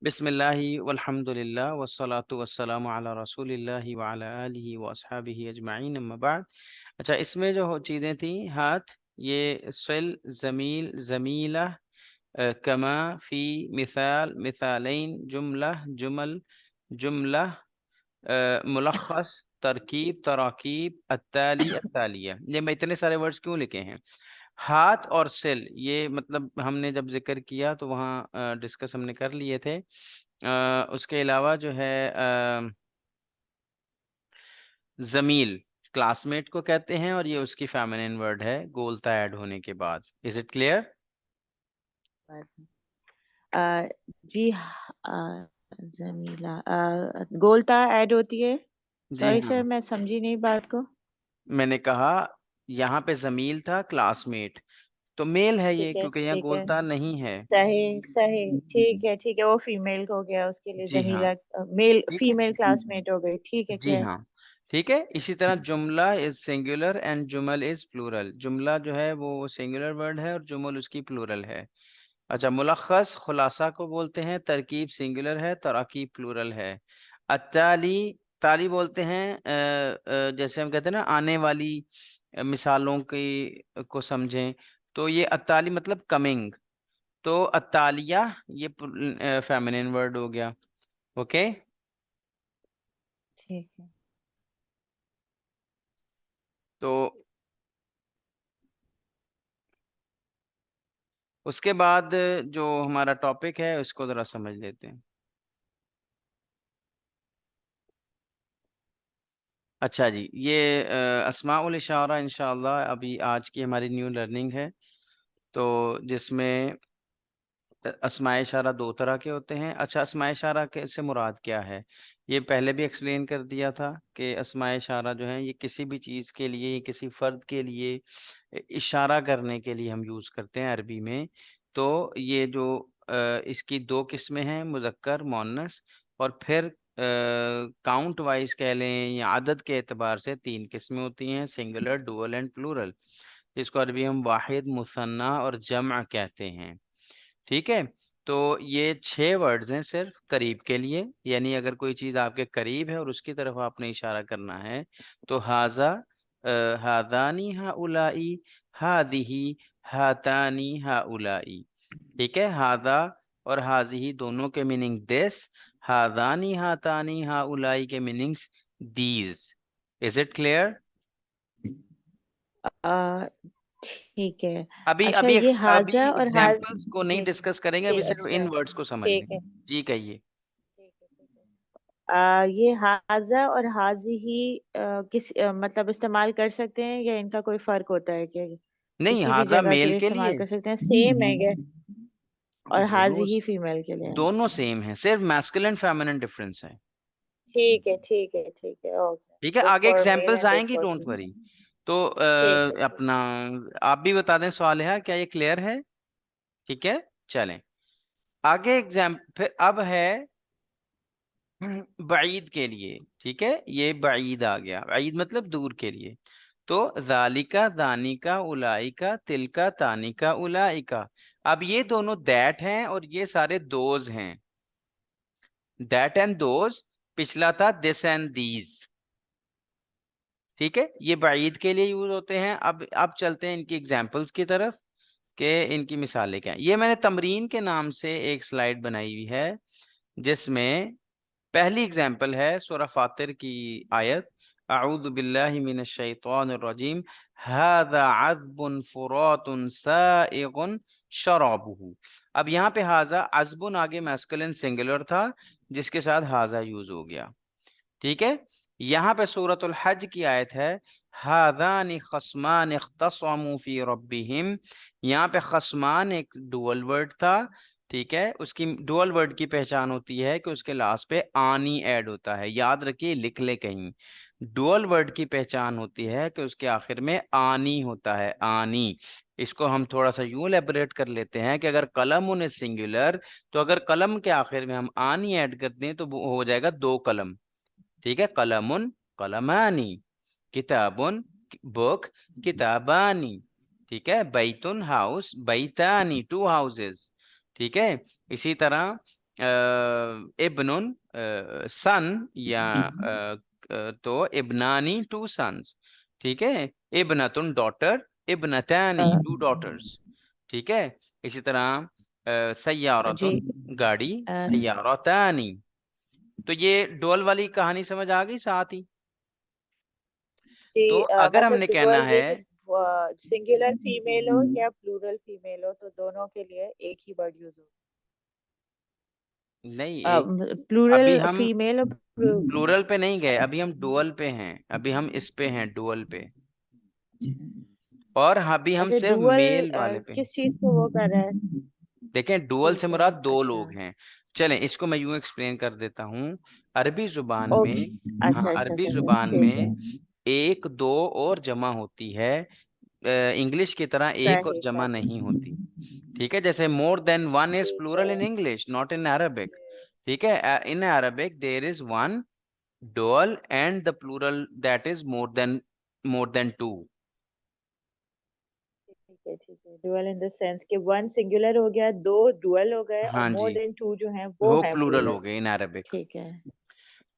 बिस्मिल्लाहि वल्हम्दुलिल्लाह वस्सलातु वस्सलामु अला रसूलिल्लाहि व अला आलिहि व अस्हाबिहि अजमाइन अम्मा बाद। अच्छा, इसमें जो चीज़ें थी हाथ, ये सिल, जमील, जमीला, कमा, फी, मिसाल, मिसालैन, जुमला, जुमल, जुमला, मुलख्खस, तरकीब, तराकीब, अत्ताली, अत्तालिया। ये मैं इतने सारे वर्ड्स क्यों लिखे हैं? हाथ और सिल, ये मतलब हमने जब जिक्र किया तो वहाँ डिस्कस हमने कर लिए थे। उसके अलावा जो है जमील क्लासमेट को कहते हैं और ये उसकी फेमिनिन वर्ड है गोलता ऐड होने के बाद। Is it clear? अ, जी जमीला गोलता ऐड होती है। जी सॉरी सर, हाँ, मैं समझी नहीं बात को। मैंने कहा यहाँ पे जमील था क्लासमेट, तो मेल है ये, ठीक है, क्योंकि यहाँ ठीक है। गोलता नहीं है। सही सही, ठीक है ठीक है, वो फीमेल हो गया, उसके लिए जी हाँ, जमीला मेल ठीक है। फीमेल क्लासमेट हो गई। ठीक है, जी क्लियर। हाँ, ठीक है। इसी तरह जुमला इज सिंगुलर एंड जुमल इज प्लूरल। जुमला जो है वो सिंगुलर वर्ड है और जुमल उसकी प्लूरल है। अच्छा, मुलख्खस खुलासा को बोलते हैं, तरकीब सिंगुलर है, तराकीब प्लूरल है। अत्ताली, ताली बोलते हैं जैसे हम कहते हैं ना आने वाली मिसालों की को समझें, तो ये अत्ताली मतलब कमिंग। तो अत्तालिया ये फेमिनिन वर्ड हो गया। ओके, ठीक है। तो उसके बाद जो हमारा टॉपिक है उसको ज़रा समझ लेते हैं। अच्छा जी, ये अस्माउल इशारा इंशाअल्लाह अभी आज की हमारी न्यू लर्निंग है। तो जिसमें अस्माए इशारा दो तरह के होते हैं। अच्छा, अस्माए इशारा के से मुराद क्या है, ये पहले भी एक्सप्लेन कर दिया था कि अस्माए इशारा जो है ये किसी भी चीज़ के लिए, किसी फ़र्द के लिए इशारा करने के लिए हम यूज़ करते हैं अरबी में। तो ये जो इसकी दो किस्में हैं, मुज़क्कर, मुअन्नस, और फिर काउंट वाइज़ कह लें या अदद के एतबार से तीन किस्में होती हैं, सिंगुलर, डुअल एंड प्लूरल। इसको अरबी हम वाहिद, मुसन्ना और जम्अ कहते हैं। ठीक है, तो ये 6 वर्ड्स हैं सिर्फ करीब के लिए, यानी अगर कोई चीज़ आपके करीब है और उसकी तरफ आपने इशारा करना है, तो हाजा, हादानी हाउलाई, हादिही, हातानी हाउलाई। ठीक है, हादा और हाजिही दोनों के मीनिंग दिस, हादानी हातानी हाउलाई के meanings these. Is it clear? अ, ठीक है। अभी अच्छा, अभी ये अभी हाजा और हाज, एग्जाम्पल्स को नहीं ठीक डिस्कस करेंगे, अभी ठीक, सिर्फ अच्छा, इन वर्ड्स को समझ ठीक लें। है। जी कहिए। ठीक है, ठीक है। ये हाजा और हाजी ही मतलब इस्तेमाल कर सकते हैं, या इनका कोई फर्क होता है क्या? नहीं, किसी भी हाजा जगह के मेल लिए के इस्तेमाल लिए, कर सकते हैं, सेम है क्या? और हाजी दोनों ही फीमेल के लिए है? दोनों सेम है, सिर्फ मैस्कुलिन फेमिनिन डिफरेंस है। ठीक है, ठीक है, ठीक है, ओके। ठीक है, दिस आगे for male examples and this आएंगी, फॉर डोंट फीमेल। वरी। तो ठीक है, ठीक अपना आप भी बता दें सालेहा, क्या ये क्लियर है? ठीक है, चलें आगे। एग्जाम फिर अब है बईद के लिए। ठीक है, ये बईद आ गया, बईद मतलब दूर के लिए। तो जालिका, दानिका, उलाइका, तिलका, तानिका, उलाइका। अब ये दोनों दैट हैं और ये सारे दोज हैं। दैट एंड दोज, पिछला था दिस एंड दीज। ठीक है, ये बईद के लिए यूज होते हैं। अब चलते हैं इनकी एग्जाम्पल्स की तरफ कि इनकी मिसालें क्या हैं। ये मैंने तमरीन के नाम से एक स्लाइड बनाई हुई है, जिसमें पहली एग्जाम्पल है सूरह फातिर की आयत, अऊदु बिल्लाहि मिनश शैतानिर रजीम, हाज़ा अज़्बुन फुरातुन साइगुन शराबुहु। अब यहाँ पे हाज़ा अज़्बुन आगे मैस्कुलिन सिंगुलर था, जिसके साथ हाज़ा यूज हो गया। ठीक है, यहाँ पे सूरतुल हज की आयत है, हादानी खस्मान इख्तसमू फी रब्बिहिम। यहाँ पे खस्मान एक डुअल वर्ड था। ठीक है, उसकी डुअल वर्ड की पहचान होती है कि उसके लास्ट पे आनी ऐड होता है। याद रखिए, लिख ले कहीं, डुअल वर्ड की पहचान होती है कि उसके आखिर में आनी होता है, आनी। इसको हम थोड़ा सा यूं एलेबोरेट कर लेते हैं कि अगर कलम उन सिंगुलर, तो अगर कलम के आखिर में हम आनी ऐड कर दें तो वो हो जाएगा दो कलम। ठीक है, कलमुन, कलमानी, किताबुन, बुक, किताबानी। ठीक है, बैतुन, हाउस, बैतानी, टू हाउसेस। ठीक है, इसी तरह इब्नुन सन, या तो इब्नानी टू सन्स, ठीक है। इब्नतुन डॉटर, इब्नतानी टू डॉटर्स, ठीक है। इसी तरह जी। सय्यारतुन गाड़ी, सय्यारतानी। तो ये डोल वाली कहानी समझ आ गई साथ ही। तो जी, अगर मतलब हमने कहना डुअल है, जैसे सिंगुलर फीमेल हो या प्लूरल फीमेल हो तो दोनों के लिए एक ही वर्ड यूज नहीं हो। एक, अभी प्लूरल हम फीमेल और प्लूरल पे नहीं गए, अभी हम डुअल पे हैं, अभी हम इस पे हैं, डुअल पे। और अभी हम अच्छा, सिर्फ डुअल मेल वाले पे हैं। किस चीज को वो कर रहा है? देखें, डुअल से ठीक है। मुराद दो अच्छा। लोग हैं। चलें, इसको मैं यूं एक्सप्लेन कर देता हूँ। अरबी जुबान ओके। में, हाँ अच्छा अच्छा, अरबी समझा, जुबान ठीक में है। एक दो और जमा होती है, इंग्लिश की तरह एक और सही जमा बात नहीं है। होती। ठीक है, जैसे मोर देन वन इज ठीक प्लूरल इन है। English, not in Arabic. ठीक है, in Arabic there is one dual and the plural that is more than two. ठीक है। ठीक है, डुअल इन द सेंस कि वन सिंगुलर हो गया, दो डुअल हो गए, और हाँ मोर जी, देन टू जो है वो वो है प्लूरल हो प्लूरल। गए इन अरबिक। ठीक है।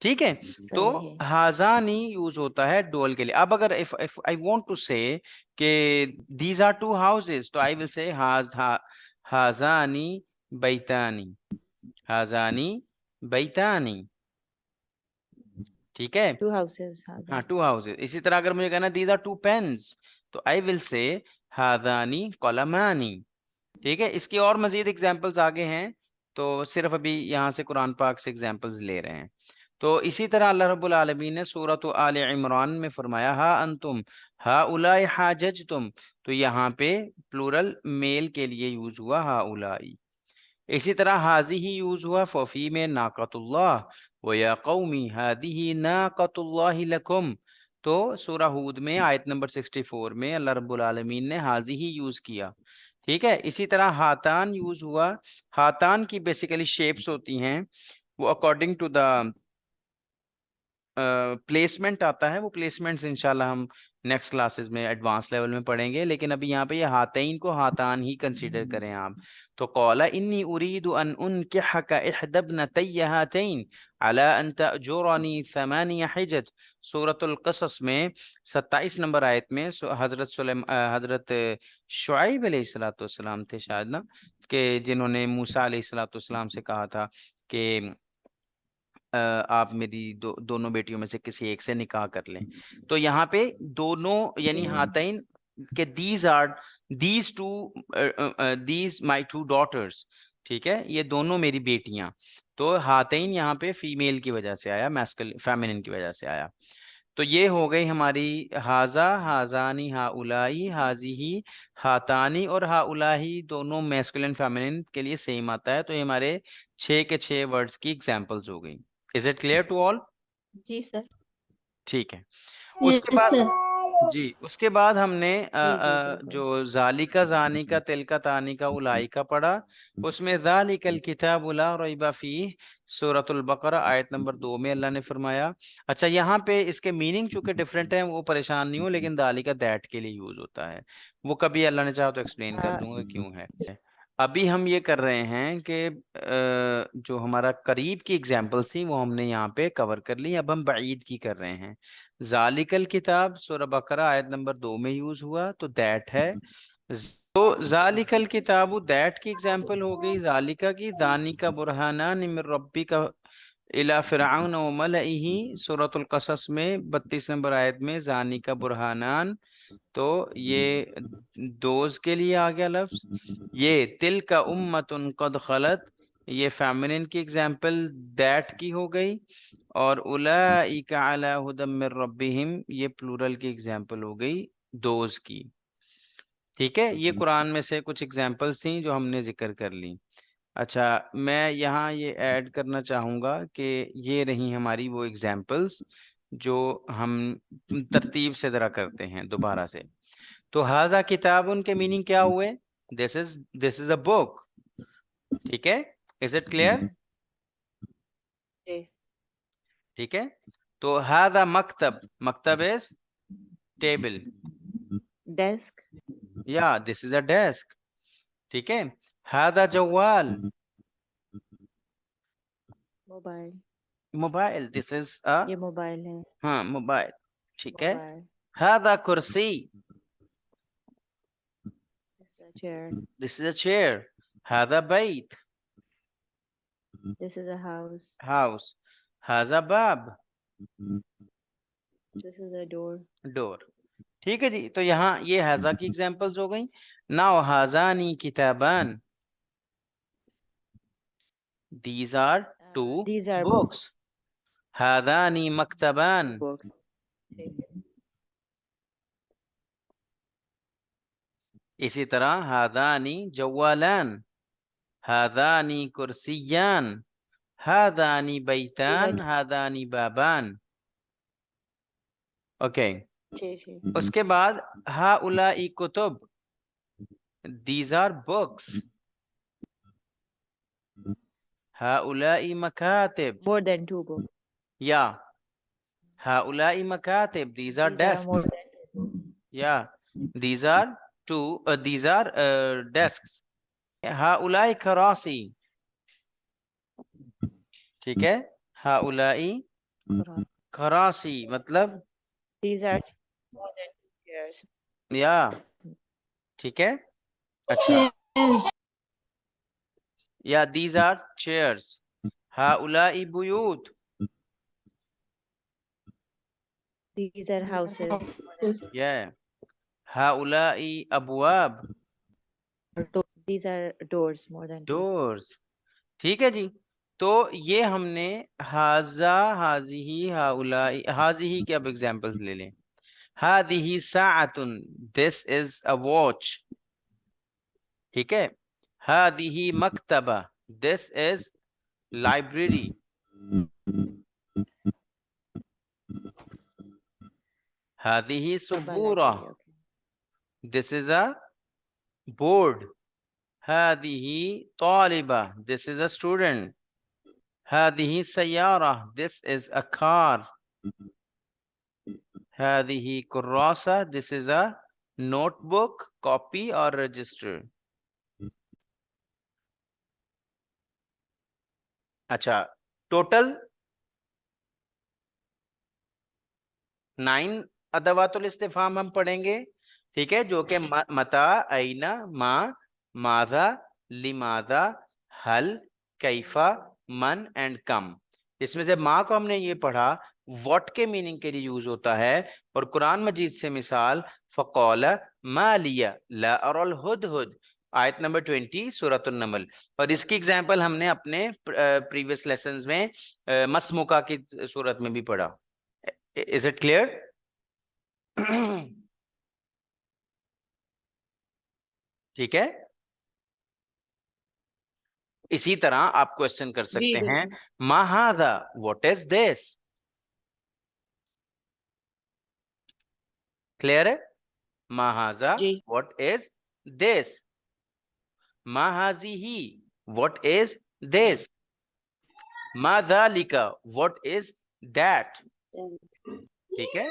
ठीक है। तो सही है। हाजानी यूज होता है डुअल के लिए। अब अगर इफ आई वांट टू से कि दीज आर टू हाउसेस, तो आई विल से हाजानी बैतानी, हाजानी बैतानी, ठीक है। टू हाउसेस, हाँ हाँ, जी। To houses. इसी तरह अगर मुझे कहना दीज आर टू पेन्स, तो आई विल से हाजानी कलमानी, ठीक है। इसकी और मजीद एग्जाम्पल्स आगे हैं, तो सिर्फ अभी यहाँ से कुरान पाक से एग्जाम्पल्स ले रहे हैं। तो इसी तरह अल्लाह रब्बुल आलमीन ने सूरत आल इमरान में फरमाया हा अंतुम हा उलाई हाजज तुम, तो यहाँ पे प्लूरल मेल के लिए यूज हुआ हा उलाई। इसी तरह हाजी ही यूज हुआ फफी में नाकतुल्लाह, व या कौमी हादिही नाकतुल्लाह लकुम। तो सूरह हूद में आयत नंबर 64 में अल्लाह रब्बुल आलमीन ने हाजी ही यूज किया। ठीक है, इसी तरह हातान यूज हुआ। हातान की बेसिकली शेप्स होती हैं, वो अकॉर्डिंग टू द प्लेसमेंट आता है। वो प्लेसमेंट्स इंशाल्लाह हम नेक्स्ट क्लासेस में एडवांस लेवल में पढ़ेंगे, लेकिन अभी यहाँ पे ये हातैन को हातान ही कंसीडर करें आप। तो कौला इन्नी उरीदु अन उनकिहका इहदबनतैय हातैन अला अन तअजुरनी थमानिय हिजज। सूरतुल कसस में 27 नंबर आयत में हजरत शुआइब अलैहिस्सलाम थे शायद ना, कि जिन्होंने मूसा अलैहिस्सलाम से कहा था कि आप मेरी दोनों बेटियों में से किसी एक से निकाह कर लें। तो यहाँ पे दोनों यानी जी। हातैन के दीज माई टू डॉटर्स, ठीक है, ये दोनों मेरी बेटियां। तो हातैन यहाँ पे फीमेल की वजह से आया, मैस्कुलिन फेमिनिन की वजह से आया। तो ये हो गई हमारी हाजा, हाजानी, हाउलाई, हाजीही, हातानी और हाउलाही, दोनों मैस्कुलिन फेमिनिन के लिए सेम आता है। तो ये हमारे 6 के 6 वर्ड्स की एग्जाम्पल्स हो गई। Is it clear to all? जी सर। ठीक है। उसके यस बाद, सर। जी उसके बाद हमने जी जी बिल्कुल। जो जालिका जानी का तिलका तानी का उलाई का पढ़ा। उसमें जालिकल किताब ला रैबा फीह, सूरतुल बकरा आयत नंबर 2 में अल्लाह ने फरमाया। अच्छा, यहाँ पे इसके मीनिंग चूंकि डिफरेंट है, वो परेशान नहीं हो, लेकिन दालिका दैट के लिए यूज होता है। वो कभी अल्लाह ने चाहा तो एक्सप्लेन कर दूंगा क्यों है। अभी हम ये कर रहे हैं कि जो हमारा करीब की एग्जाम्पल्स थी वो हमने यहाँ पे कवर कर ली। अब हम बईद की कर रहे हैं। जालिकल किताब सूरह बकरा आयत नंबर 2 में यूज हुआ, तो दैट है। तो जालिकल किताबु दैट की एग्जाम्पल हो गई जालिका की। जानी का बुरहानान मिर रब्बी का इला फिरऔन व मलइही, सूरतुल कसस में 32 नंबर आयत में जानी का बुरहानान। तो ये दोज के लिए आ गया लफ्ज। ये तिल का उम्मतुन कद खलत, ये फेमिनिन की एग्जाम्पल दैट की हो गई। और उलाइका अला हुदम मिर रब्बिहिम, ये प्लूरल की एग्जाम्पल हो गई दोज की। ठीक है, ये कुरान में से कुछ एग्जाम्पल्स थी जो हमने जिक्र कर ली। अच्छा, मैं यहाँ ये ऐड करना चाहूँगा कि ये रही हमारी वो एग्जाम्पल्स जो हम तरतीब से ज़रा करते हैं दोबारा से। तो हाजा किताब उनके मीनिंग क्या हुए? दिस इज अ बुक, ठीक है। Is it clear? जी। ठीक है। तो हाजा मकतब, मकतब इज टेबल, डेस्क। या दिस इज अ डेस्क, ठीक है। हादा जवाल, mobile. Mobile, this is a, ये मोबाइल है। हाँ मोबाइल, ठीक है। मोबाइल। हादा कुर्सी, chair. This is a chair. हादा बैत, this is a house. House. हाजा बाब, this is a door. Door. ठीक है जी, तो यहाँ ये हाजा की एग्जांपल्स हो गई। नाउ हाजानी किताबान, these are two these are books. हादानी टू मक्तबान, बुक्स। ठीक है। इसी तरह हादानी जवालान, हादानी कुर्सियान, हादानी ठीक है। बैतान, हादानी बाबान। ओके। जी जी। उसके बाद हाउलाई कुतुब, दीज आर बुक्स। हाउलाई मकातिब, मोर देन टू बुक्स। या हाउलाई मकातिब, these are these are more desks. Than two books. या these are two these are desks. हाउलाई करासी, ठीक है। हाउलाई करासी मतलब, these are more than two chairs. या, ठीक है। अच्छा, या these are chairs. हाउलाई बुयूत, दीज आर हाउसेस। या हाउलाई अबवाब, these are doors more than two. doors। ठीक है जी। तो ये हमने हाजा, हाजिही, हाउलाई, हाजिही के अब एग्जांपल्स ले लें। हादिही साअतुन, दिस इज अ वॉच, ठीक है। हादिही मकतबा, दिस इज लाइब्रेरी। हादिही तबा सुबूरा, library. Okay. This is a board. हादिही तालिबा, दिस इज अ स्टूडेंट। हादिही सयारा, दिस इज अ कार। हादिही कुर्रासा, this is a notebook, copy और रजिस्टर। अच्छा, टोटल 9 अदवातुल इस्तिफाम हम पढ़ेंगे, ठीक है, जो कि मता, आईना, मा, माजा, लिमाजा, हल, कैफा, मन एंड कम। इसमें से माँ को हमने ये पढ़ा व्हाट के मीनिंग के लिए यूज होता है, और कुरान मजीद से मिसाल फ़क़ौला मा लिया ला अरल हुदहुद, आयत नंबर 20 सूरतुन नमल। और इसकी एग्जांपल हमने अपने प्रीवियस लेसन्स में मसमुका की सूरत में भी पढ़ा। Is it clear? ठीक है। इसी तरह आप क्वेश्चन कर जी सकते हैं, बिल्कुल। महादा, व्हाट इज दिस? क्लियर है? महाजा, जी। What is this? महाजीही, व्हाट इज दिस? माजालिका, व्हाट इज दैट? ठीक है,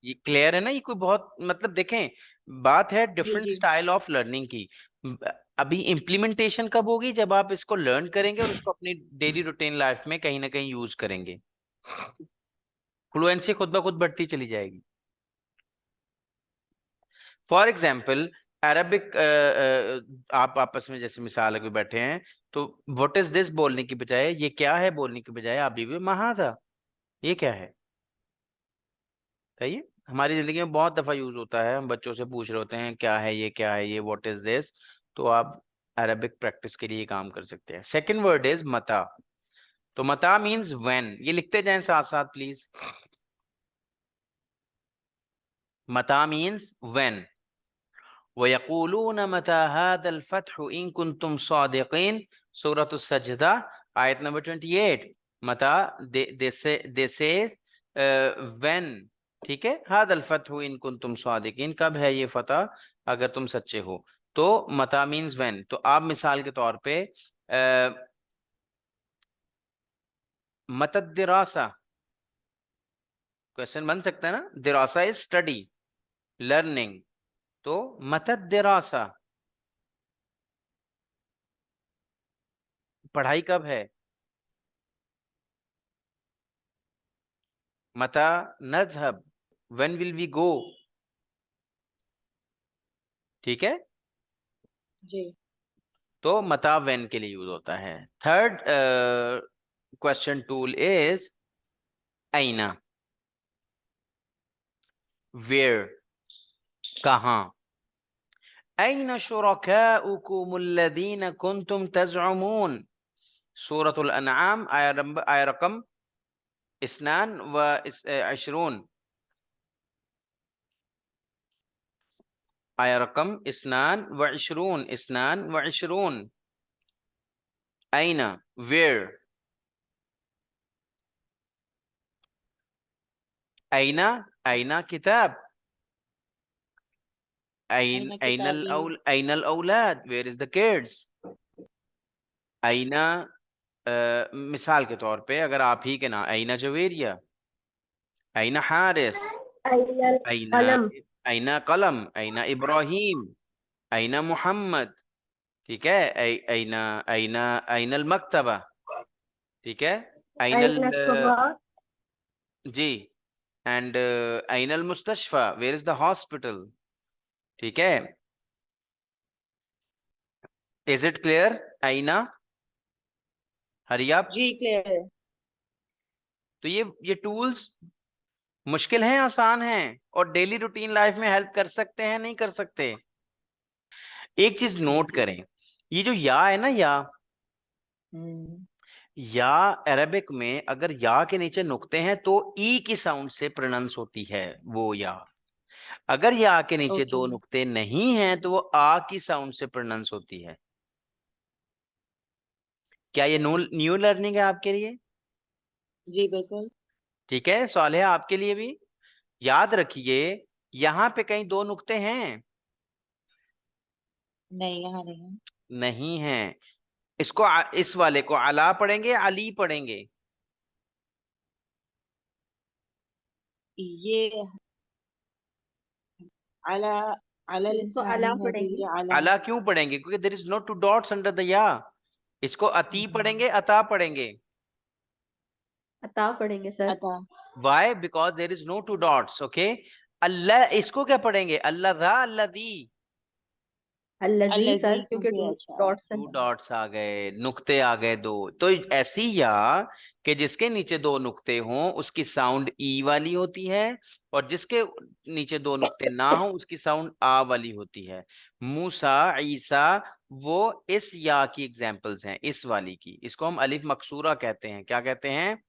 ये क्लियर है ना? ये कोई बहुत मतलब देखें, बात है जी डिफरेंट जी। स्टाइल ऑफ लर्निंग की। अभी इम्प्लीमेंटेशन कब होगी? जब आप इसको लर्न करेंगे और उसको अपनी डेली रूटीन लाइफ में कहीं ना कहीं यूज करेंगे, फ्लुएंसी खुद ब खुद बढ़ती चली जाएगी। फॉर एग्जाम्पल अरबिक, आप आपस में जैसे मिसाल अभी बैठे हैं, तो व्हाट इज दिस बोलने की बजाय, ये क्या है बोलने की बजाय आप भी महादा, ये क्या है? सही है। हमारी जिंदगी में बहुत दफा यूज होता है, हम बच्चों से पूछ रहे होते हैं क्या है ये, क्या है ये, व्हाट इज दिस। तो आप अरबिक प्रैक्टिस के लिए काम कर सकते हैं। सेकंड वर्ड इज मता। तो मता मींस व्हेन, ये लिखते जाएं साथ साथ प्लीज। मता मींस व्हेन। वयक़ूलून मता हादल फत्हु इन कुंतुम सादिकीन, सूरत सजदा, आयत नंबर 28। मता, दे से व्हेन, ठीक है। हादल फत्हु इन कुंतुम सादिकीन, कब है ये फतह अगर तुम सच्चे हो। तो मता मींस व्हेन। तो आप मिसाल के तौर पे मतद दिरासा, क्वेश्चन बन सकता है ना, दिरासा इज स्टडी, लर्निंग। तो मतद दिरासा, पढ़ाई कब है? मता नज़हब, व्हेन विल वी गो, ठीक है। जी तो मता व्हेन के लिए यूज होता है। थर्ड क्वेश्चन टूल इज आईना, वेयर, कहाँ। ऐन शुरकाउकुम अल्लज़ीना कुंतुम तज़अमून, सूरतुल अनआम आया रकम इस्नान व अशरून, आया रकम इस्नान व अशरून, इस्नान व अशरून। ऐना, वेयर। ऐना, ऐना किताब। आईना किताबी। ऐनल औलाद, वेयर इज द किड्स। ऐना मिसाल के तौर पे अगर आप ही के ना, ऐना जवेरिया, ऐना हारिस, अय्यल ऐना, कलम। ऐना कलम, ऐना इब्राहिम, ऐना मोहम्मद, ठीक है। ऐना, ऐना, ऐनल मकतबा, ठीक है। ऐनल, अय्यल सुबह। जी। एंड ऐनल मुस्तशफा, वेयर इज द हॉस्पिटल, ठीक है। Is it clear? ऐना, हरी आप। जी क्लियर है। तो ये टूल्स मुश्किल हैं, आसान हैं, और डेली रूटीन लाइफ में हेल्प कर सकते हैं, नहीं कर सकते। एक चीज नोट जी। करें, ये जो या है ना, हम्म। या अरबिक में अगर या के नीचे नुक्ते हैं तो ई की साउंड से प्रोनाउंस होती है वो या। अगर या के नीचे ओके। दो नुक्ते नहीं हैं तो वो आ की साउंड से प्रोनाउंस होती है। क्या ये न्यू लर्निंग है आपके लिए? जी बिल्कुल। ठीक है, सवाल है आपके लिए भी। याद रखिए, यहां पे कहीं दो नुक्ते हैं? नहीं यहाँ नहीं है। नहीं है। इसको इस वाले को अला पढ़ेंगे, अली पढ़ेंगे? ये अला, अलल इसको अला इंसानी है तो पढ़ेंगे। ये अला। अला क्यों पढ़ेंगे? क्योंकि there is no two dots under the या। इसको अती हम्म, पढ़ेंगे, अता पढ़ेंगे? अता पढ़ेंगे सर। अता। Why? Because there is no two dots, okay. अल्लाह, इसको क्या पढ़ेंगे? अल्लाह, अल्लादी। अल्लजी अल्लजी सर, क्योंकि क्योंकि दो अच्छा। डॉट्स है। टू डॉट्स आ गए, नुक्ते आ गए दो। तो ऐसी या कि जिसके नीचे दो नुक्ते हों उसकी साउंड ई वाली होती है, और जिसके नीचे दो नुक्ते ना हो उसकी साउंड आ वाली होती है। मूसा, ईसा, वो इस या की एग्जाम्पल्स हैं, इस वाली की। इसको हम अलिफ मकसूरा कहते हैं। क्या कहते हैं?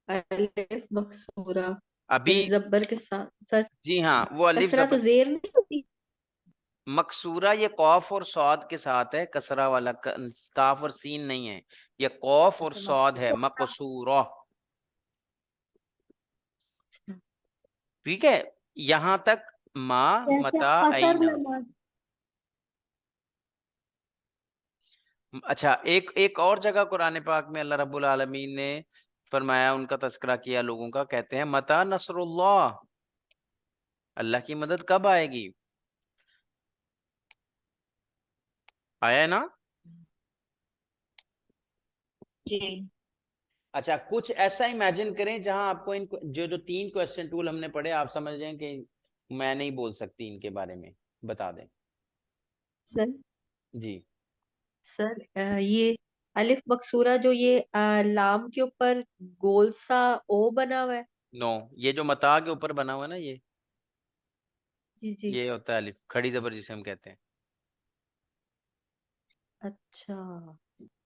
अलिफ मकसूरा, अभी, यानी जब्बर के साथ सर। जी हाँ, वो अलिफ कसरा तो जबर। जेर नहीं होती। मकसूरा ये कौफ और सौद के साथ है, कसरा वाला काफ और सीन नहीं है। ये कौफ और अच्छा सौद है, मकसूरा। मकसूरा। ठीक है, यहां तक मा, जैसे मता, कसर आईना। नमाज। अच्छा, एक एक और जगह कुरान पाक में अल्लाह रब्बुल आलमीन ने फरमाया, उनका तस्करा किया लोगों का, कहते हैं मता नसरुल्लाह, अल्लाह की मदद कब आएगी? आया है ना? जी। अच्छा, कुछ ऐसा इमेजिन करें जहां आपको इन जो जो तीन क्वेश्चन टूल हमने पढ़े आप समझ जाएं कि मैं नहीं बोल सकती इनके बारे में, बता दें। सर, जी। सर ये अलिफ मकसूरा जो ये लाम के ऊपर गोल सा ओ बना हुआ है। नो, ये जो मता के ऊपर बना हुआ है ना, जी जी। ये होता है अलिफ, खड़ी जबर जिसे हम कहते हैं। अच्छा।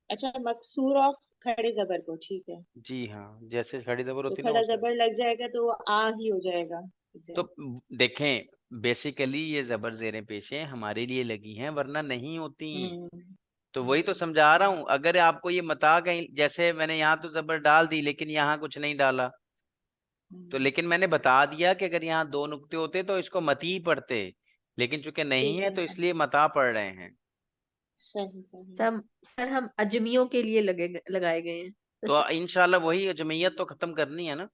अच्छा मकसूर ऑफ खड़े जबर को, ठीक है। जी हाँ, जैसे खड़ी जबर तो होती है ना खड़ा वैसे। जबर लग जाएगा तो वो आ ही हो जाएगा। तो एग्जैक्ट। देखें, बेसिकली ये जबर जेरें पेशें हमारे लिए लगी हैं, वरना नहीं होती। तो वही तो समझा रहा हूं, अगर आपको ये मता कहीं, जैसे मैंने यहाँ तो जबर डाल दी लेकिन यहाँ कुछ नहीं डाला, तो लेकिन मैंने बता दिया कि अगर यहाँ दो नुक्ते होते तो इसको मती पढ़ते, लेकिन चूंकि नहीं ठीक है है। तो इसलिए मता पढ़ रहे हैं। सही सही। सर हम अजमियों के लिए लगाए गए हैं। तो इंशाल्लाह वही अजमियत तो खत्म करनी है ना,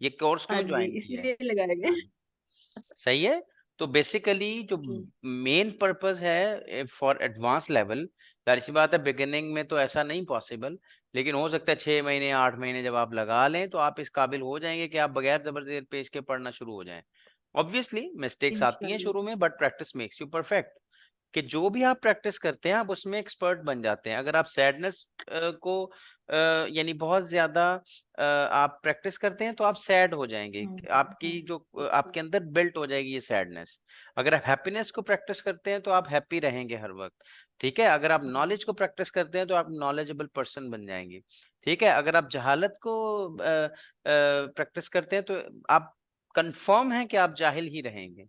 ये कोर्स हाँ क्यों जी, ज्वाइन किया है। इसलिए लगाए गए हाँ, हैं। सही है। तो बेसिकली जो जी मेन पर्पस है फॉर एडवांस लेवल, जाहिर सी बात है बिगिनिंग में तो ऐसा नहीं पॉसिबल, लेकिन हो सकता है 6 महीने 8 महीने जब आप लगा लें तो आप इस काबिल हो जाएंगे कि आप बगैर जबरदस्त पेश के पढ़ना शुरू हो जाएं। ऑब्वियसली मिस्टेक्स आती हैं शुरू इंशाल्लाह। में, but practice makes you perfect. कि जो भी आप प्रैक्टिस करते हैं आप उसमें एक्सपर्ट बन जाते हैं। अगर आप सैडनेस को यानी बहुत ज्यादा आप प्रैक्टिस करते हैं तो आप सैड हो जाएंगे, आपकी जो आपके अंदर बिल्ट हो जाएगी ये सैडनेस। अगर आप हैप्पीनेस को प्रैक्टिस करते हैं तो आप हैप्पी रहेंगे हर वक्त। ठीक है, अगर आप नॉलेज को प्रैक्टिस करते हैं तो आप नॉलेजेबल पर्सन बन जाएंगे। ठीक है, अगर आप जहालत को प्रैक्टिस करते हैं तो आप कंफर्म है कि आप जाहिल ही रहेंगे।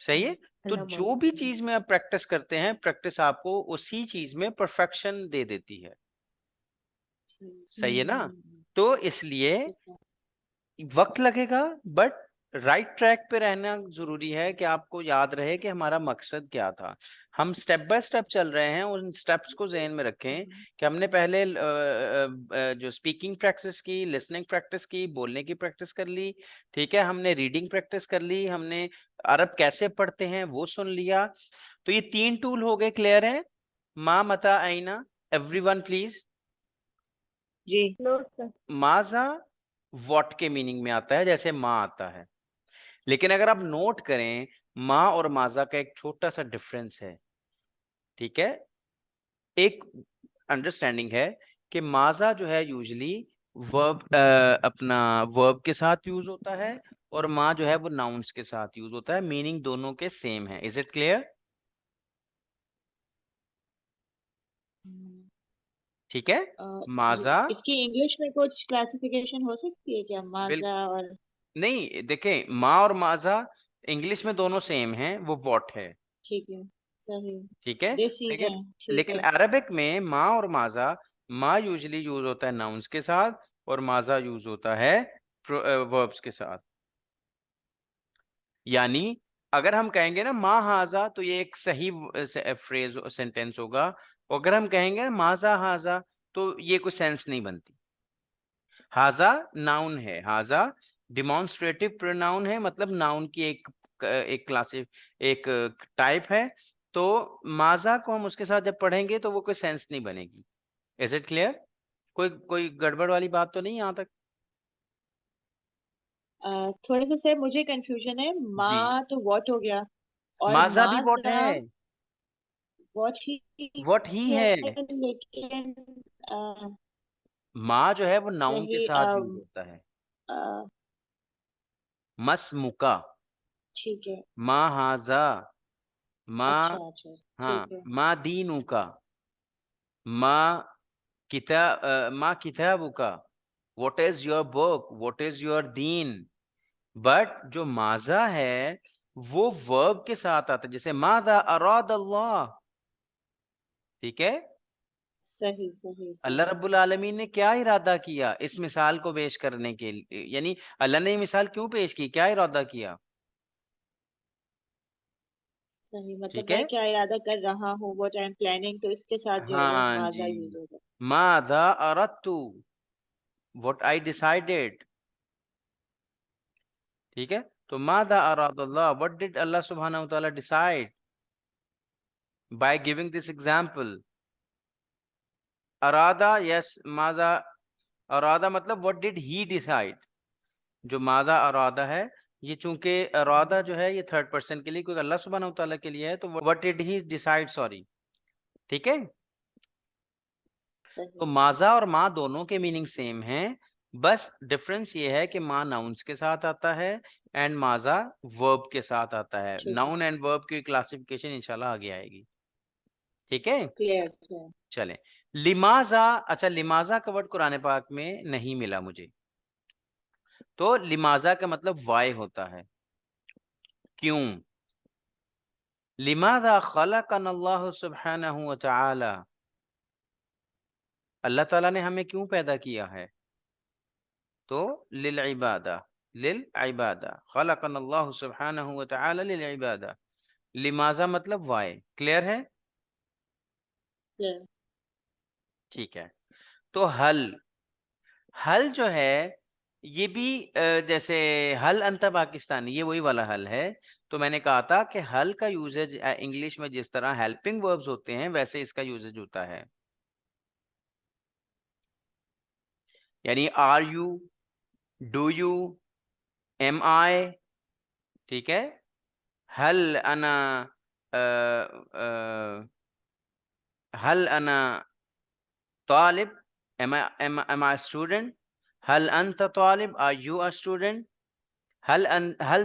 सही है। तो अल्लाह जो भी माफ़ चीज में आप प्रैक्टिस करते हैं, प्रैक्टिस आपको उसी चीज में परफेक्शन दे देती है। सही है ना। तो इसलिए वक्त लगेगा, बट राइट ट्रैक पे रहना जरूरी है कि आपको याद रहे कि हमारा मकसद क्या था। हम स्टेप बाय स्टेप चल रहे हैं, उन स्टेप्स को ज़हन में रखें कि हमने पहले जो स्पीकिंग प्रैक्टिस की, लिसनिंग प्रैक्टिस की, बोलने की प्रैक्टिस कर ली। ठीक है, हमने रीडिंग प्रैक्टिस कर ली, हमने अरब कैसे पढ़ते हैं वो सुन लिया। तो ये 3 टूल हो गए, क्लियर है। मा, मता, आईना, एवरीवन प्लीज। जी नो सर। माजा व्हाट के मीनिंग में आता है, जैसे माँ आता है। लेकिन अगर आप नोट करें, माँ और माजा का एक छोटा सा डिफरेंस है। ठीक है, एक अंडरस्टैंडिंग है कि माजा जो है यूजली वर्ब, अपना वर्ब के साथ यूज होता है, और माँ जो है वो नाउन्स के साथ यूज होता है। मीनिंग दोनों के सेम है। Is it clear? ठीक है। माजा, इसकी इंग्लिश में कुछ क्लासिफिकेशन हो सकती है क्या, बिल माजा और? नहीं, देखें, माँ और माजा इंग्लिश में दोनों सेम है, वो वॉट है। ठीक है, सही। ठीक है, देसी लेकिन हैं, ठीक लेकिन है। अरबिक में माँ और माजा, माँ यूजली यूज होता है नाउन्स के साथ, और माजा यूज होता है वर्ब्स के साथ। यानी अगर हम कहेंगे ना माँ हाजा, तो ये एक सही फ्रेज सेंटेंस होगा। और अगर हम कहेंगे माजा हाजा, तो ये कोई सेंस नहीं बनती। हाजा नाउन है, हाजा डिमॉन्स्ट्रेटिव प्रोनाउन है, मतलब नाउन की एक क्लासिफ एक टाइप है। तो माजा को हम उसके साथ जब पढ़ेंगे तो वो कोई सेंस नहीं बनेगी। Is it clear? कोई कोई गड़बड़ वाली बात तो नहीं यहाँ तक? थोड़ा सा सर मुझे कंफ्यूजन है। जी, माँ तो वॉट हो गया, और माजा भी व्हाट माजा है, वॉट ही व्हाट ही है, है। लेकिन माँ जो है वो नाउन के सही साथ यूज होता है। मसमुका, ठीक है। माँ हाजा, अच्छा माँ, अच्छा, ठीक हाँ, है। माँ दीनुका, माँ माँ किताबुका, what is your book, what is your दीन। बट जो माजा है वो वर्ब के साथ आता है, जैसे मादा अराद अल्लाह। ठीक है, सही सही अल्लाह सही रब्बुल आलमीन ने क्या इरादा किया इस मिसाल को पेश करने के लिए, यानी अल्लाह ने ये मिसाल क्यों पेश की, क्या इरादा किया। सही, मतलब ठीक है, मैं क्या इरादा कर रहा हूँ, व्हाट आई एम प्लानिंग, तो इसके साथ जो है वो हाँ माजा जी, यूज होगा। मादा अरदतु, व्हाट आई डिसाइडेड। ठीक है, तो मादा अरादल्लाह, व्हाट डिड अल्लाह सुब्हानहू व तआला decide by giving this example. अरादा, यस, मादा अरादा मतलब व्हाट डिड ही डिसाइड। जो मादा अरादा है, ये चूंकि अरादा जो है ये थर्ड पर्सन के लिए, क्योंकि अल्लाह सुब्हानहू व तआला के लिए है, तो what did he decide, sorry. ठीक है, तो सही, माजा और माँ दोनों के मीनिंग सेम हैं, बस डिफरेंस ये है कि माँ नाउन्स के साथ आता है एंड माजा वर्ब के साथ आता है। ठीक है। नाउन एंड वर्ब की क्लासिफिकेशन इंशाल्लाह आगे आएगी। ठीक है, क्लियर क्लियर। चलें। लिमाजा, अच्छा, लिमाजा का वर्ड कुरान पाक में नहीं मिला मुझे। तो लिमाजा का मतलब वाई होता है, क्यों। लिमाजा खलकनल्लाहु सुब्हानहू व तआला, अल्लाह ताला ने हमें क्यों पैदा किया है। तो लिल इबादा, लिल इबादा, खलकनल्लाहु सुब्हानहू व तआला लिल इबादा। लिमाजा मतलब वाई, क्लियर है। क्लियर। ठीक है, तो हल, हल जो है ये भी जैसे हल अंता पाकिस्तानी, ये वही वाला हल है। तो मैंने कहा था कि हल का यूजेज इंग्लिश में जिस तरह हेल्पिंग वर्ब्स होते हैं वैसे इसका यूजेज होता है। यानी are you, do you, am I, ठीक है। हल अना अ, अ, हल अना तालिब, am I a student? हल अंत तालिब, are you a student? हल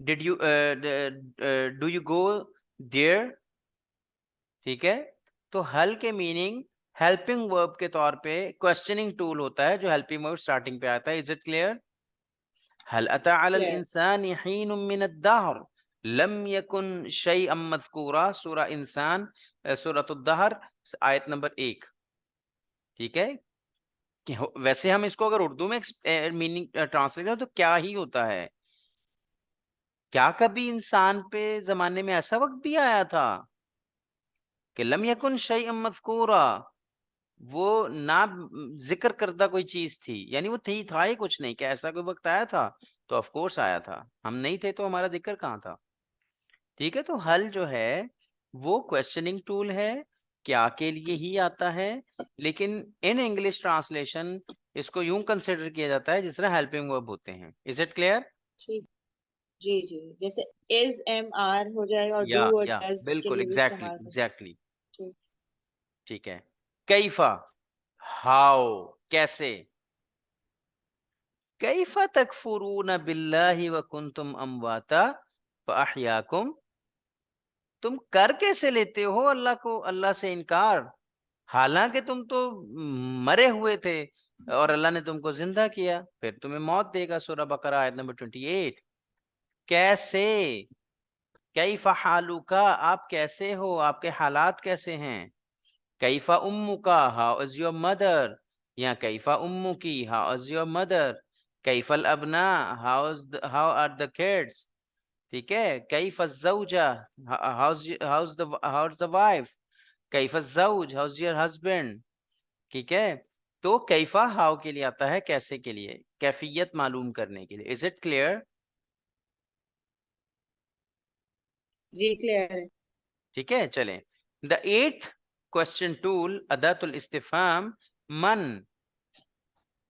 did you do you go there? ठीक है। तो हल के मीनिंग हेल्पिंग वर्ब के तौर पे क्वेश्चनिंग टूल होता है जो हेल्पिंग वर्ब स्टार्टिंग पे आता है। Is it clear? हल अता अलल क्लियर। इंसानी हीन मिन अद्दहर लम यकुन शैअम मज़कूरा, सूरा इंसान, सूरतुद दहर, आयत नंबर 1। ठीक है। वैसे हम इसको अगर उर्दू में मीनिंग ट्रांसलेट करें तो क्या ही होता है, क्या कभी इंसान पे जमाने में ऐसा वक्त भी आया था कि लम यकुन शैअम मज़कूरा, वो ना जिक्र करदा कोई चीज थी, यानी वो थी, था ही कुछ नहीं। क्या ऐसा कोई वक्त आया था? तो ऑफ कोर्स आया था। हम नहीं थे तो हमारा जिक्र कहाँ था? ठीक है। तो हल जो है वो क्वेश्चनिंग टूल है, क्या के लिए ही आता है, लेकिन इन इंग्लिश ट्रांसलेशन इसको यूं कंसिडर किया जाता है जिस तरह हेल्पिंग वर्ब होते हैं। Is it clear? ठीक। जी जी, जैसे इज एम आर हो जाएगा, और डू और या डज के बिल्कुल, लिए भी एग्जैक्टली इस्तेमाल कर एग्जैक्टली। सकते हैं। ठीक है। कैफा, हाउ, कैसे। कैफा तकफुरून बिल्लाहि व कुंतुम अमवाता फअहयाकुम, तुम कर कैसे लेते हो अल्लाह को, अल्लाह से इनकार, हालांकि तुम तो मरे हुए थे और अल्लाह ने तुमको जिंदा किया, फिर तुम्हें मौत देगा। सूरह बकरा आयत नंबर 28। कैसे, कैफा हालुका, आप कैसे हो, आपके हालात कैसे हैं। कैफा उम्मुका, हाउ इज योर मदर, या कैफा उम्मुकी, हाउ इज योर मदर। कैफल अबना, हाउ आर द किड्स। ठीक है। कैफ ज़ौजा, हाउस द वाइफ। कैफ ज़ौज, हाउस योर हस्बैंड। ठीक है। तो कैफा हाउ के लिए आता है, कैसे के लिए, कैफियत मालूम करने के लिए। Is it clear? जी क्लियर है। ठीक है। चलें। द एट्थ क्वेश्चन टूल अदातुल इस्तिफाम मन।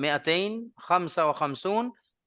255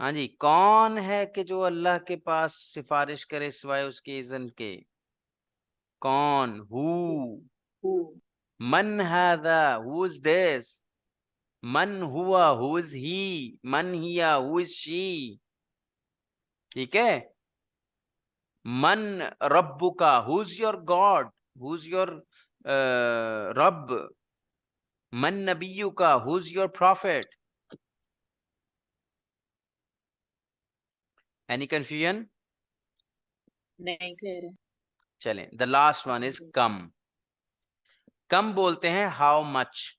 हाँ जी, कौन है कि जो अल्लाह के पास सिफारिश करे सिवाय उसके इज़्न के? कौन? हु। हु। मन हादा, हु इज दिस। मन हुआ, हु इज ही। मन हिया, हु इज शी। ठीक है। मन रब्बुका, who is your god, who is your रब। मन नबियुका, who is your prophet. Any confusion? नहीं क्लियर है। चलें, द लास्ट वन इज कम। कम बोलते हैं how much.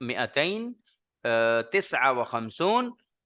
259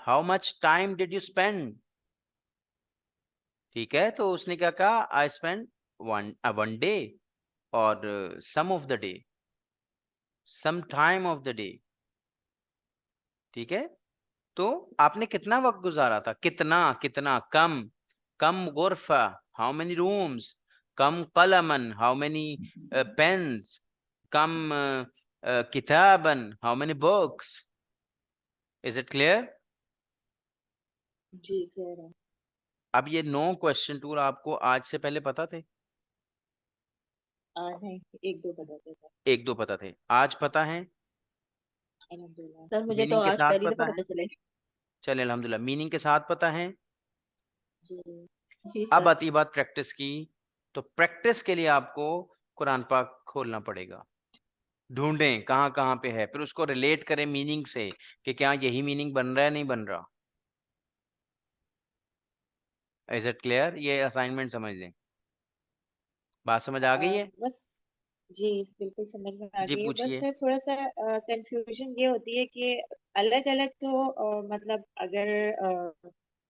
How much time did you spend? ठीक है। तो उसने क्या कहा? I spent one day, और some of the day, some time of the day। ठीक है। तो आपने कितना वक्त गुजारा था, कितना, कितना। कम, कम गुरफा, हाउ मेनी रूम्स। कम कलमन, हाउ मेनी पेन्स। कम किताबन, how many books. Is it clear? जी क्लियर है। अब ये 9 क्वेश्चन टूल आपको आज से पहले पता थे? नहीं, एक दो बता देता। एक दो पता थे, आज पता है, अल्हम्दुलिल्लाह। सर मुझे तो मीनिंग के आज साथ पहली पता दफा है। पता चले। चले अल्हम्दुलिल्लाह, मीनिंग के साथ पता है। जी जी अब सर। आती बात प्रैक्टिस की। तो प्रैक्टिस के लिए आपको कुरान पाक खोलना पड़ेगा, ढूंढें कहाँ कहाँ पे है, फिर उसको रिलेट करें मीनिंग से कि क्या यही मीनिंग बन रहा है, नहीं बन रहा। Is it clear? ये असाइनमेंट समझ लें। बात समझ आ गई है? बस जी बिल्कुल समझ में आ जी गई है। बस पूछिए। सर थोड़ा सा कंफ्यूजन ये होती है कि अलग अलग तो मतलब अगर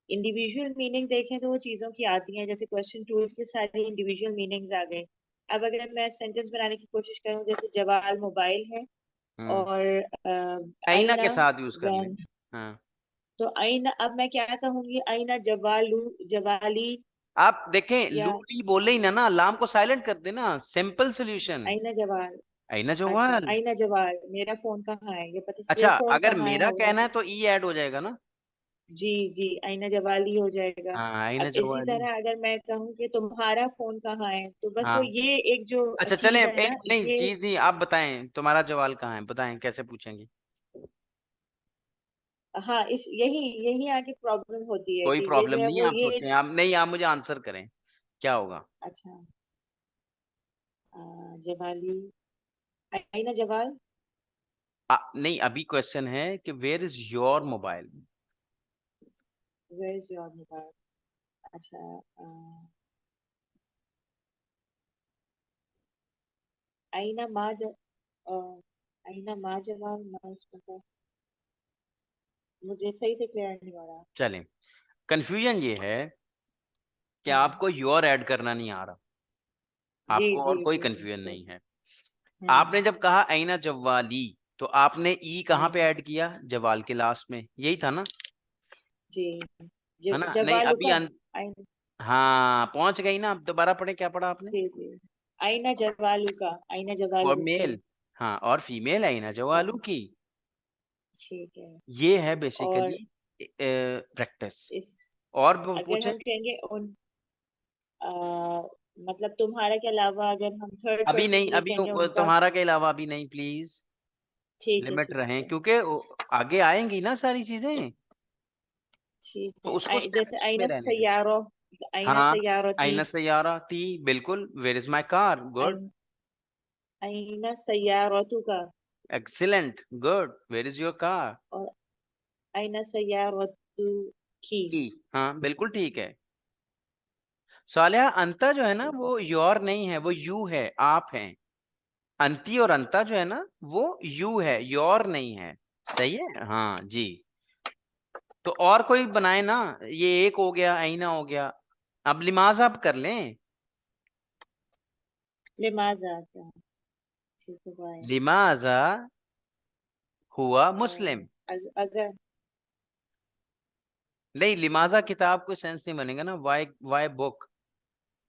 इंडिविजुअल मीनिंग देखें तो वो चीजों की आती हैं, जैसे क्वेश्चन टूल्स के सारे इंडिविजुअल मीनिंग्स आ गए। अब अगर मैं सेंटेंस बनाने की कोशिश करूं, जैसे जवाल मोबाइल है हम्म। और आईना के आईना साथ यूज कर वैन। लेंगे। हाँ। तो आईना, अब मैं क्या कहूंगी, आईना जवालू, जवाली, आप देखें, या लूली बोले ही ना, लाम को साइलेंट कर देना, सिंपल सोल्यूशन। आईना जवाल। आईना अच्छा, जवाल। आईना जवाल, मेरा फोन कहाँ है, ये पता अच्छा, ये फोन अगर कहाँ है मेरा होगा कहना है तो। तो ई ऐड हो जाएगा ना। जी जी, आईना जवाली हो जाएगा। हाँ, आईना अब इसी जवाली। तरह अगर मैं कहूँ कि तुम्हारा फोन कहाँ है, तो बस वो हाँ। ये एक जो अच्छा चलें, चीज है एक ना नहीं ये। चीज नहीं, आप बताएं तुम्हारा जवाल कहाँ है, बताएं कैसे पूछेंगे। हाँ, इस यही यही आगे प्रॉब्लम होती है कोई कि ये जो प्रॉब्लम है नहीं है, वो आप ये सोचें, आप नहीं, आप मुझे आंसर करें क्या होगा। अच्छा, जवाली, आईना जवाल। नहीं, अभी क्वेश्चन है कि where is your mobile. Where is your mobile. अच्छा, आईना माँ अ, आईना माँ जवाल, माँ इसमें का- मुझे सही से क्लियर नहीं हो रहा। चलें, कंफ्यूजन ये है कि हाँ आपको योर ऐड करना नहीं आ रहा, जी आपको जी और कोई जी कंफ्यूजन बिल्कुल। नहीं है। आपने हाँ, जब कहा आईना जवाली, तो आपने ई कहाँ पे आईना ऐड किया, जवाल के लास्ट में, यही था ना। जी, है ना, नहीं जवालू अभी का आईना। हाँ पहुंच गई ना, अब दोबारा पढ़े, क्या पढ़ा आपने। जी जी, आईना जवालू का, आईना फॉर जवालू की। मेल। हाँ, और फीमेल आईना जवालू की। ठीक है। ये है और बेसिकली प्रैक्टिस। इस और अगर पूछे। हम कहेंगे उन आ, मतलब तुम्हारा के अलावा अगर हम थर्ड अभी पर्सन नहीं, के लिए अभी कहेंगे उनका। तुम्हारा के अलावा अभी नहीं प्लीज, ठीक है लिमिट ठीक रहें, है क्योंकि आगे आएंगी ना सारी चीजें, ठीक तो है। उसको जैसे स्टेप्स में आईना रहने दें। सैयारों, आईना हाँ, सैयारती, आईना सैयारा थी, बिल्कुल, where is my car, good, आईना आईना सैयारतू का, excellent, good, where is your car और आईना सैयारतू की। की। हाँ बिल्कुल ठीक है। सालिया, अंता जो है ना ठीक। वो योर नहीं है, वो यू है, आप हैं। अंती और अंता जो है ना वो यू है, योर नहीं है। सही है, हाँ जी। तो और कोई बनाए ना, ये एक हो गया, आईना हो गया, अब लिमाजा आप कर लें। लिमाजा का, ठीक है बाय। लिमाजा हुआ मुस्लिम। अगर नहीं, लिमाजा किताब कोई सेंस नहीं बनेगा ना, वाई वाई बुक,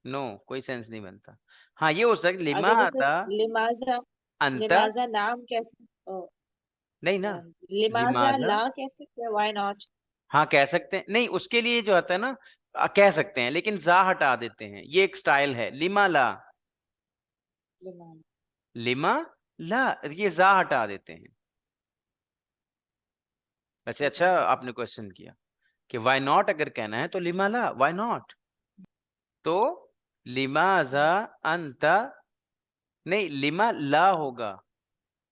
नो, कोई सेंस नहीं बनता। हाँ ये हो सकता, अगर जैसे लिमाजा लिमाजा, अंता। लिमाजा नाम कैसे, नहीं ना, लिमाजा लिमाजा, ला कैसे, व्हाई नॉट। हाँ कह सकते हैं, नहीं उसके लिए जो आता है ना, कह सकते हैं, लेकिन जा हटा देते हैं, ये एक स्टाइल है, लिमा ला। लिमाजा, लिमा ला, ये जा हटा देते हैं। वैसे ठीक अच्छा है। आपने क्वेश्चन किया कि वाई नॉट अगर कहना है तो लिमा ला, वाई नॉट। तो लिमाजा अंता, नहीं लिमा ला होगा,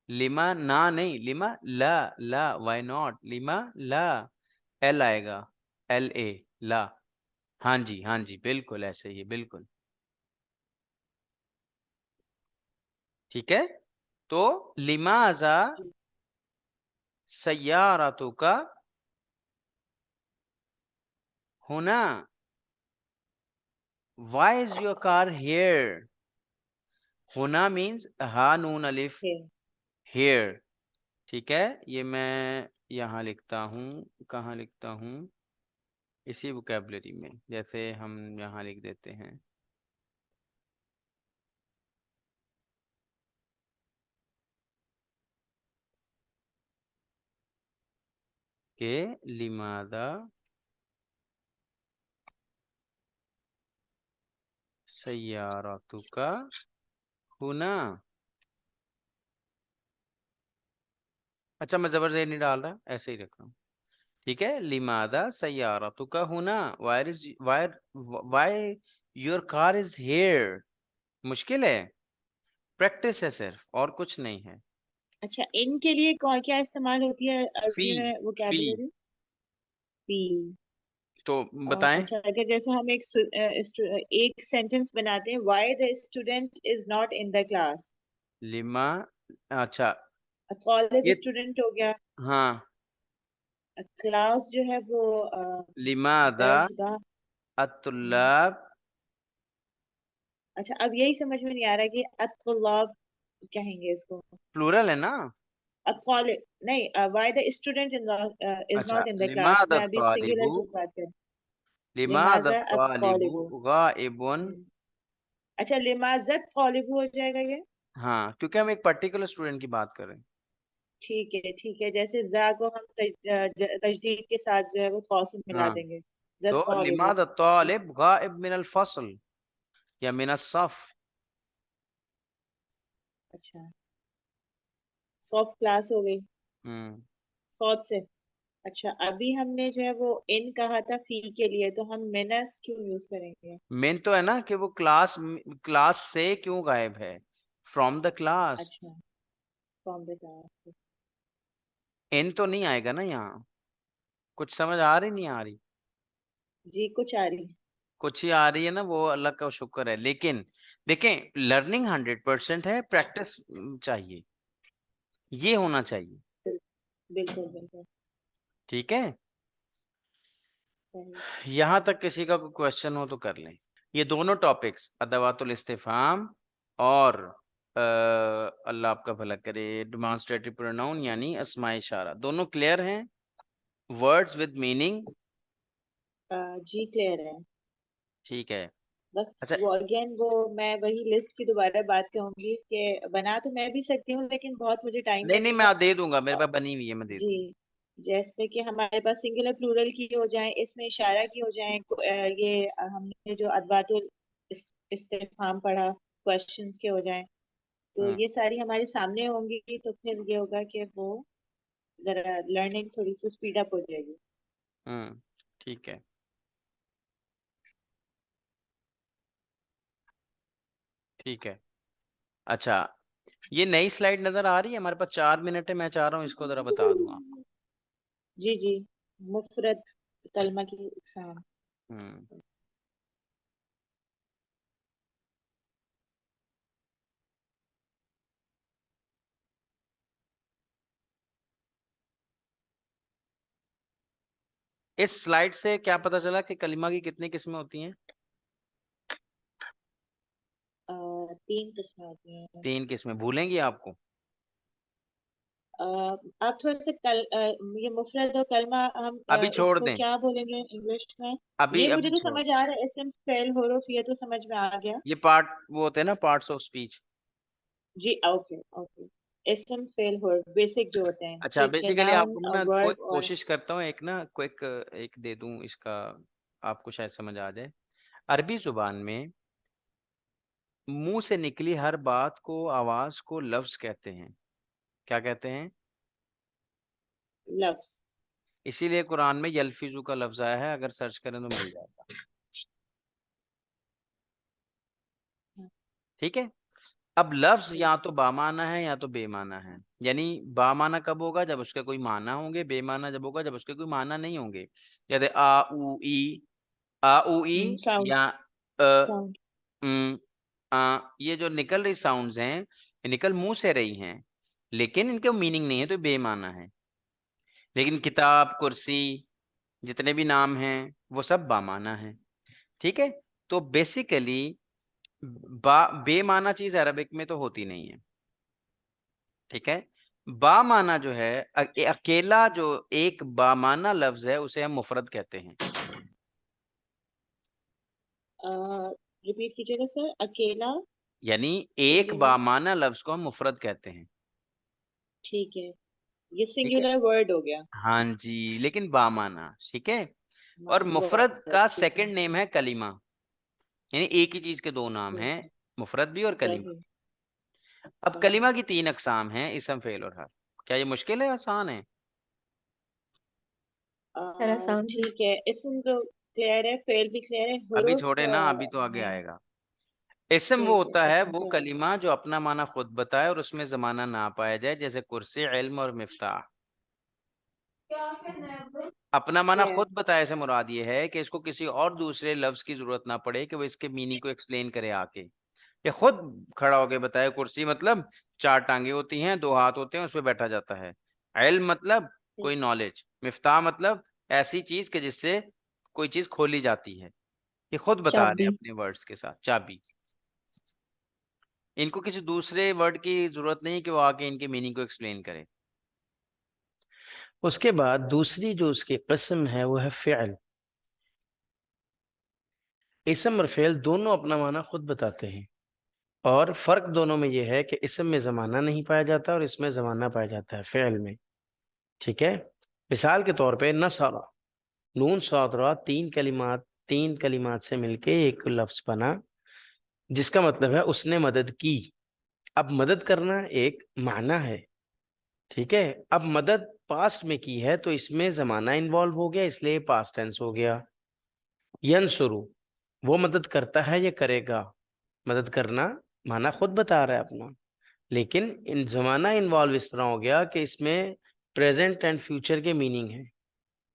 लिमा ना नहीं, लिमा ला, ला वाई नॉट, लिमा ला, एल आएगा, एल ए, ला। हाँ जी, हाँ जी, बिल्कुल ऐसे ही है, बिल्कुल ठीक है। तो लिमाजा जी, सय्यारतु का होना, why is your car here. होना मीन्स हा नून अलिफ, है। हेयर। ठीक है, ये मैं यहाँ लिखता हूँ, कहाँ लिखता हूँ, इसी वोकेबलरी में, जैसे हम यहाँ लिख देते हैं कि लिमादा सय्यारतुका हुना। अच्छा, मैं जबर नहीं डाल रहा, ऐसे ही रख रहा हूँ। ठीक है, लिमादा सय्यारतुका हुना, wire is wire, why your car is here. मुश्किल है, प्रैक्टिस है सिर्फ, और कुछ नहीं है। अच्छा, इनके लिए कौन क्या इस्तेमाल होती है फी, अरबी में फी, वोकेबलरी। पी। तो बताएं। अच्छा, अगर जैसे हम एक एक सेंटेंस बनाते हैं, why the student is not in the class, lima, अच्छा तालिब ये, स्टूडेंट हो गया, हाँ, क्लास जो है वो लिमादा दर्सगाह। हम्म, अत्तुल्लाब, अच्छा अब यही समझ में नहीं आ रहा कि अत्तुल्लाब कहेंगे इसको। प्लूरल है ना। अत्तालिब नहीं, why the student in is अच्छा, नॉट इन द क्लास, लिमादा मैं अभी तालिबू, सिंगुलर की बात कर। लिमादा लिमाजा तालिबू अत्तालिबु। गाइबुन। हम्म, अच्छा लिमाजत तालिबु हो जाएगा ये। हाँ, क्योंकि हम एक पर्टिकुलर स्टूडेंट की बात कर रहे हैं। ठीक है ठीक है, जैसे जा को हम तजदीद के साथ जो है वो थौ से मिला हाँ, देंगे। जत तो तालिबु। लिमादा तालिब गाइब मिनल फसल या मिनल सफ। अच्छा, सॉफ्ट क्लास हो गई हम्म। सॉफ्ट से। अच्छा अभी हमने जो है वो इन कहा था फी के लिए, तो हम मिनस क्यों यूज करेंगे? मेन तो है ना कि वो क्लास, क्लास से क्यों गायब है, फ्रॉम द क्लास। अच्छा, फ्रॉम द क्लास। एन तो नहीं आएगा ना यहाँ, कुछ समझ आ रही नहीं आ रही? जी कुछ आ रही। कुछ ही आ रही है ना, वो अल्लाह का शुक्र है। लेकिन देखें, लर्निंग 100% है, प्रैक्टिस चाहिए, ये होना चाहिए। बिल्कुल बिल्कुल ठीक है, सही। यहाँ तक किसी का कोई क्वेश्चन हो तो कर लें। ये दोनों टॉपिक्स, अदवातुल इस्तिफहाम और अल्लाह आपका भला करे, डिमॉन्स्ट्रेटिव प्रोनाउन यानी अस्माए इशारा, दोनों क्लियर हैं? Words with meaning. जी क्लियर है। ठीक है। बस अच्छा, वो अगेन वो मैं वही लिस्ट की दोबारा बात कहूंगी कि बना तो मैं भी सकती हूँ लेकिन बहुत मुझे टाइम नहीं नहीं, लगेगा। मैं दे दूंगा, मेरे अ, पास बनी हुई है, मैं दे जी, दूंगा। जैसे कि हमारे पास सिंगुलर प्लूरल की हो जाए, इसमें इशारा की हो जाए, ये हमने जो अदवातुल इस्तिफहाम पढ़ा, क्वेश्चंस के हो जाए, तो हम्म। ये सारी हमारे सामने होंगी, तो फिर ये होगा कि वो जरा लर्निंग थोड़ी सी स्पीड अप हो जाएगी। हम्म। ठीक है। ठीक है। अच्छा, ये नई स्लाइड नजर आ रही है? हमारे पास 4 मिनट है, मैं चाह रहा हूँ इसको जरा बता दूं आप। जी जी, मुफरत कलमा की इकसाम। हम्म। इस स्लाइड से क्या पता चला कि कलिमा की कितनी किस्में होती हैं? 3 किस्में होती हैं। 3 किस्में, भूलेंगी आपको? अ, आप थोड़ा सा ये मुफरत और कलमा हम अभी छोड़ इसको दें, क्या बोलेंगे इंग्लिश में? अभी ये मुझे अभी तो छोड़। समझ आ रहा है, इसम फेल हुरूफ ये तो समझ में आ गया। ये पार्ट वो होते हैं ना, पार्ट्स ऑफ स्पीच। जी ओके ओके। इसम फेल हुरूफ बेसिक जो होते हैं, अच्छा, ठीक है, बेसिकली नाउन आपको ना वर्ब और। कोशिश करता हूँ एक ना क्विक एक दे दूं इसका, आपको शायद समझ आ जाए। अरबी जुबान में मुंह से निकली हर बात को, आवाज को लफ्ज कहते हैं। क्या कहते हैं? लफ्ज। इसीलिए कुरान में यल्फिजु का लफ्ज आया है, अगर सर्च करें तो मिल जाएगा। ठीक है। अब लफ्ज या तो बामाना है या तो बेमाना है। यानी बामाना कब होगा? जब उसके कोई माना होंगे। बेमाना जब होगा जब उसके कोई माना नहीं होंगे। जैसे आ उ ई साउंड। या अ साउंड। ये जो निकल रही साउंड्स हैं, ये निकल मुंह से रही हैं, लेकिन इनके मीनिंग नहीं है, तो बेमाना है। लेकिन किताब, कुर्सी, जितने भी नाम हैं वो सब बामाना है। ठीक है। तो बेसिकली बेमाना चीज अरबिक में तो होती नहीं है। ठीक है। बामाना जो है, अकेला जो एक बामाना लफ्ज है उसे हम मुफरद कहते हैं। रिपीट कीजिएगा सर, अकेला। यानी एक सिंगुलर। बामाना लफ्ज को हम मुफरद कहते हैं। ठीक है, ये ठीक है। सिंगुलर वर्ड हो गया। हाँ जी, लेकिन बामाना। ठीक है। और मुफरद वर्ड का ठीक है। सेकंड नेम है कलीमा। यानी एक ही चीज के दो नाम ठीक हैं, है। मुफरद भी और कलीमा। सही। अब सही। कलीमा की 3 अकसाम हैं, इसम, फेल और हर्फ। क्या ये मुश्किल है, आसान है? सर आसान है। ठीक है, इसम तो क्लियर है, फेल भी क्लियर है, अभी हुरूफ छोड़े ना, अभी तो आगे में। आएगा। इसम वो ठीक है, होता है इसम वो फेल। कलीमा जो अपना माना खुद बताए और उसमें जमाना ना पाया जाए, जैसे कुर्सी, इल्म और मिफ्ताह। अपना माना क्लियर। खुद बताए से मुराद ये है कि इसको किसी और दूसरे लफ्ज की जरूरत ना पड़े कि वो इसके मीनिंग को एक्सप्लेन करे आके। ये खुद खड़ा होके बताए। कुर्सी मतलब 4 टांगे होती हैं, 2 हाथ होते हैं, उस पर बैठा जाता है। इल्म मतलब कोई नॉलेज। मिफ्ताह मतलब ऐसी चीज के जिससे कोई चीज खोली जाती है। ये खुद बता रहे हैं चाबी। अपने वर्ड्स के साथ, चाबी। इनको किसी दूसरे वर्ड की जरूरत नहीं कि वो आके इनके मीनिंग को एक्सप्लेन करे। उसके बाद दूसरी जो उसकी किस्म है वो है फ़िअल। इसम और फ़िअल दोनों अपना माना खुद बताते हैं, और फर्क दोनों में यह है कि इसम में ज़माना नहीं पाया जाता और इसमें ज़माना पाया जाता है फ़िअल में। ठीक है। मिसाल के तौर पे नसरा, नून साद रा, तीन कलिमात से मिलके एक लफ्ज बना, जिसका मतलब है उसने मदद की। अब मदद करना एक माना है। ठीक है। अब मदद पास्ट में की है तो इसमें जमाना इन्वॉल्व हो गया, इसलिए पास्ट टेंस हो गया। यंसुरु, वो मदद करता है या करेगा। मदद करना माना खुद बता रहा है अपना, लेकिन इन जमाना इन्वॉल्व इस तरह हो गया कि इसमें प्रेजेंट एंड फ्यूचर के मीनिंग है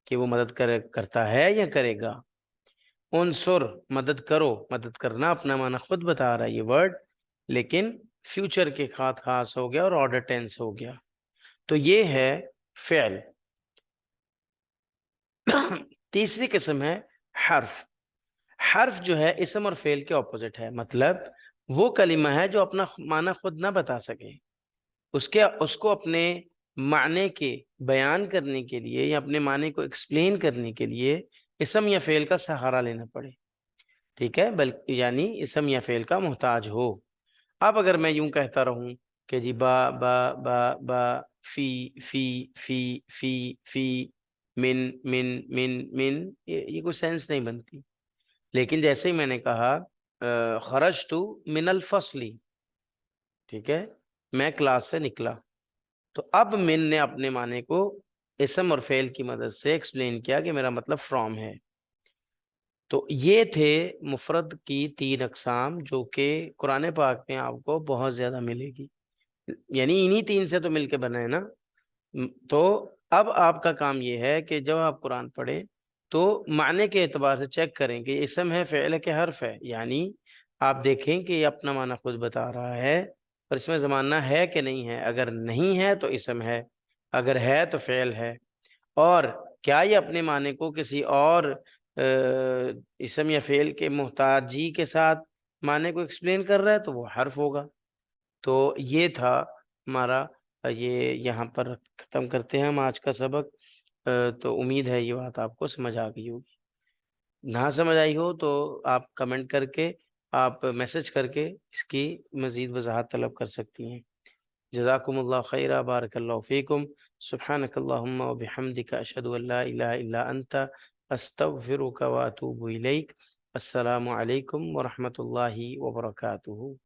कि वो करता है या करेगा। उनसुर, मदद करो। मदद करना अपना माना खुद बता रहा है ये वर्ड, लेकिन फ्यूचर के खास खास हो गया और ऑर्डर टेंस हो गया। तो ये है फेल। तीसरी किस्म है हर्फ। हर्फ जो है इसम और फेल के ऑपोजिट है। मतलब वो कलिमा है जो अपना माना खुद ना बता सके, उसके उसको अपने माने के बयान करने के लिए या अपने माने को एक्सप्लेन करने के लिए इसम या फेल का सहारा लेना पड़े। ठीक है। बल्कि यानी इसम या फेल का मोहताज हो। अब अगर मैं यूं कहता रहूं कि जी बा बा बा बा, फी फी फी फी फी, मिन मिन मिन मिन, ये कोई सेंस नहीं बनती। लेकिन जैसे ही मैंने कहा खरज तू मिनल फसली, ठीक है, मैं क्लास से निकला, तो अब मिन ने अपने माने को इसम और फेल की मदद से एक्सप्लेन किया कि मेरा मतलब फ्रॉम है। तो ये थे मुफरद की 3 अकसाम जो कि कुरान पाक में आपको बहुत ज्यादा मिलेगी। यानी इन्हीं 3 से तो मिलके बना है ना। तो अब आपका काम ये है कि जब आप कुरान पढ़े तो माने के एतबार से चेक करें कि इसम है, फ़ेल है, कि हर्फ है। यानी आप देखें कि ये अपना माना खुद बता रहा है और इसमें ज़माना है कि नहीं है। अगर नहीं है तो इसम है, अगर है तो फ़ेल है। और क्या ये अपने माने को किसी और इसम या फ़ेल के मोहताजी के साथ माने को एक्सप्लेन कर रहा है तो वो हर्फ होगा। तो ये था हमारा, ये यहाँ पर ख़त्म करते हैं हम आज का सबक। तो उम्मीद है ये बात आपको समझ आ गई होगी। ना समझ आई हो तो आप कमेंट करके, आप मैसेज करके इसकी मज़ीद वजाहत तलब कर सकती हैं। जज़ाकुमुल्लाह खैरा, बारकल्लाहु फ़ीकुम, सुब्हानकल्लाहुम्मा व बिहम्दिका, अशहदु अल्ला इलाहा इल्ला अंता, अस्तगफिरुका व अतूबु इलैक। अस्सलामु अलैकुम व रहमतुल्लाहि व बरकातुहू।